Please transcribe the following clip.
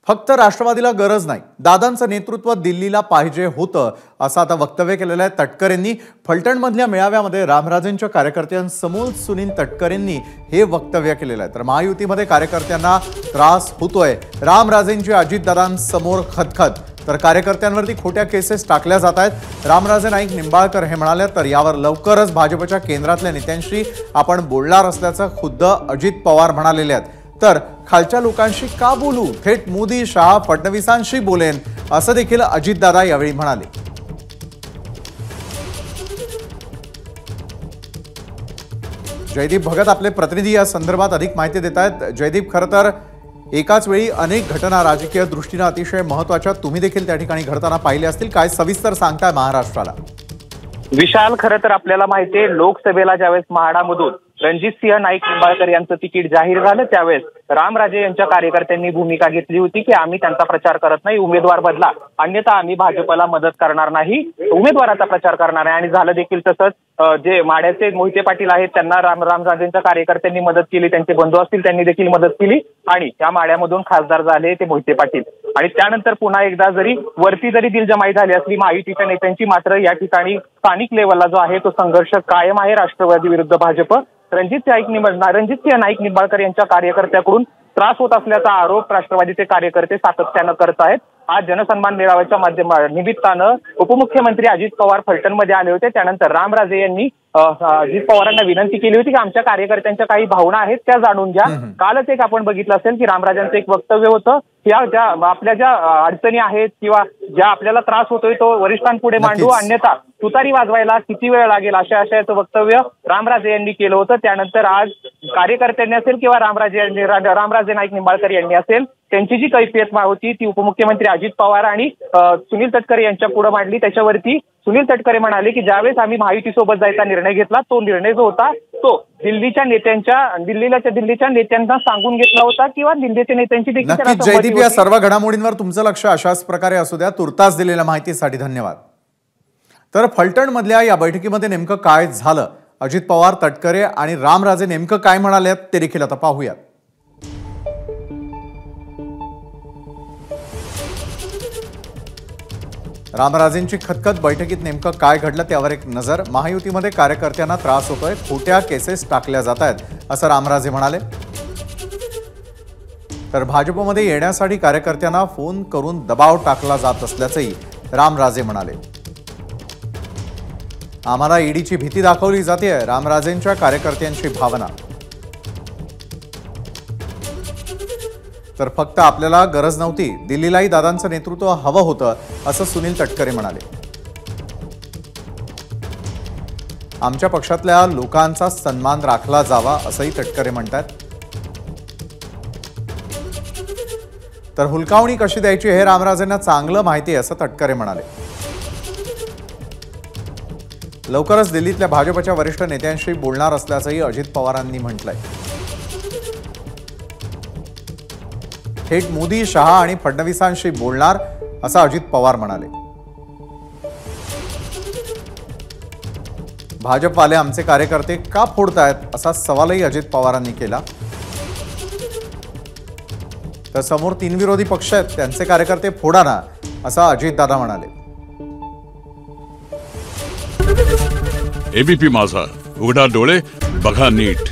फक्त राष्ट्रवादीला गरज नाही, दादांचं नेतृत्व दिल्लीला पाहिजे होतं असं आता वक्तव्य केलेलं आहे तटकरेंनी। फलटणमधल्या मेळाव्यामध्ये रामराजेंच्या कार्यकर्त्यांसमोर सुनील तटकरेंनी हे वक्तव्य केलेलं आहे। तर महायुतीमध्ये कार्यकर्त्यांना त्रास होतोय, रामराजेंची अजितदादांसमोर खतखत, तर कार्यकर्त्यांवरती खोट्या केसेस टाकल्या जात आहेत। रामराजे नाईक निंबाळकर हे म्हणाले, तर यावर लवकरच भाजपच्या केंद्रातल्या नेत्यांशी आपण बोलणार असल्याचं खुद्द अजित पवार म्हणालेले आहेत। तर खालच्या लोकांशी का बोलू, थेट मोदी, शहा, फडणवीसांशी बोलेन असं देखील अजितदादा यावेळी म्हणाले। जयदीप भगत आपले प्रतिनिधी या संदर्भात अधिक माहिती देत आहेत। जयदीप, खरं तर एकाच वेळी अनेक घटना राजकीय दृष्टीने अतिशय महत्त्वाच्या तुम्ही देखील त्या ठिकाणी घडताना पाहिले असतील, काय सविस्तर सांगताय महाराष्ट्राला? विशाल, खरं तर आपल्याला माहिती आहे, लोकसभेला ज्यावेळेस म्हाडामधून रणजितसिंह नाईक निंबाळकर यांचं तिकीट जाहीर झालं त्यावेळेस रामराजे यांच्या कार्यकर्त्यांनी भूमिका घेतली होती की आम्ही त्यांचा प्रचार करत नाही, उमेदवार बदला, अन्यथा आम्ही भाजपला मदत करणार नाही, उमेदवाराचा प्रचार करणार आहे। आणि झालं देखील तसंच। जे माड्याचे मोहिते पाटील आहेत त्यांना रामराजेंच्या कार्यकर्त्यांनी मदत केली, त्यांचे बंधू असतील त्यांनी देखील मदत केली आणि त्या माड्यामधून खासदार झाले ते मोहिते पाटील। आणि त्यानंतर पुन्हा एकदा जरी वरती जरी दिलजमाई झाली असली महायुतीच्या नेत्यांची, मात्र या ठिकाणी स्थानिक लेवलला जो आहे तो संघर्ष कायम आहे राष्ट्रवादी विरुद्ध भाजप। रणजितसिंह नाईक निंबाळकर यांच्या कार्यकर्त्याकडून त्रास होत असल्याचा आरोप राष्ट्रवादीचे कार्यकर्ते सातत्यानं करत आहेत। आज जनसन्मान मेळाव्याच्या निमित्तानं उपमुख्यमंत्री अजित पवार फलटणमध्ये आले होते। त्यानंतर रामराजे यांनी अजित पवारांना विनंती केली होती की आमच्या कार्यकर्त्यांच्या काही भावना आहेत त्या जाणून घ्या। कालच एक आपण बघितलं असेल की रामराजांचं एक वक्तव्य होतं की आपल्या ज्या अडचणी आहेत किंवा ज्या आपल्याला त्रास होतोय तो वरिष्ठांपुढे मांडू, अन्यथा तुतारी वाजवायला किती वेळ लागेल अशा आशयाचं वक्तव्य रामराजे यांनी केलं होतं। त्यानंतर आज कार्यकर्त्यांनी असेल किंवा रामराजे नाईक निंबाळकर यांनी असेल त्यांची जी कैफियत होती ती उपमुख्यमंत्री अजित पवार आणि सुनील तटकरे यांच्या पुढे मांडली। त्याच्यावरती सुनील तटकरे म्हणाले की ज्यावेळेस आम्ही महायुतीसोबत जायचा निर्णय घेतला तो निर्णय जो होता तो दिल्लीच्या नेत्यांना सांगून घेतला होता किंवा दिल्लीच्या नेत्यांची देखील। जयदीप, या सर्व घडामोडींवर तुमचं लक्ष अशाच प्रकारे असू द्या। तुर्तास दिलेल्या माहितीसाठी धन्यवाद। तर फलटण मधल्या या बैठकीमध्ये नेमकं काय झालं, अजित पवार, तटकरे आणि रामराजे नेमकं काय म्हणाले ते देखील आता पाहूयात। रामराजेंची खतखत, बैठकीत नेमकं काय घडलं त्यावर एक नजर। महायुतीमध्ये कार्यकर्त्यांना त्रास होतोय, खोट्या केसेस टाकल्या जात आहेत असं रामराजे म्हणाले। तर भाजपमध्ये येण्यासाठी कार्यकर्त्यांना फोन करून दबाव टाकला जात असल्याचंही रामराजे म्हणाले। आम्हाला ईडीची भीती दाखवली जाते, रामराजेंच्या कार्यकर्त्यांची भावना। तर फक्त आपल्याला गरज नव्हती, दिल्लीलाही दादांचं नेतृत्व हवं होतं असं सुनील तटकरे म्हणाले। आमच्या पक्षातल्या लोकांचा सन्मान राखला जावा असंही तटकरे म्हणतात। तर हुलकावणी कशी द्यायची हे रामराजेंना चांगलं माहिती आहे असं तटकरे म्हणाले। लवकरच दिल्लीतल्या भाजपच्या वरिष्ठ नेत्यांशी बोलणार असल्याचंही अजित पवारांनी म्हटलंय। थेट मोदी, शहा आणि फडणवीसांशी बोलणार असं अजित पवार म्हणाले। भाजपवाले आमचे कार्यकर्ते का फोडतायत असा सवालही अजित पवारांनी केला। तर समोर 3 विरोधी पक्ष आहेत, त्यांचे कार्यकर्ते फोडा ना असं अजितदादा म्हणाले। एबीपी माझा, उघडा डोळे बघा नीट।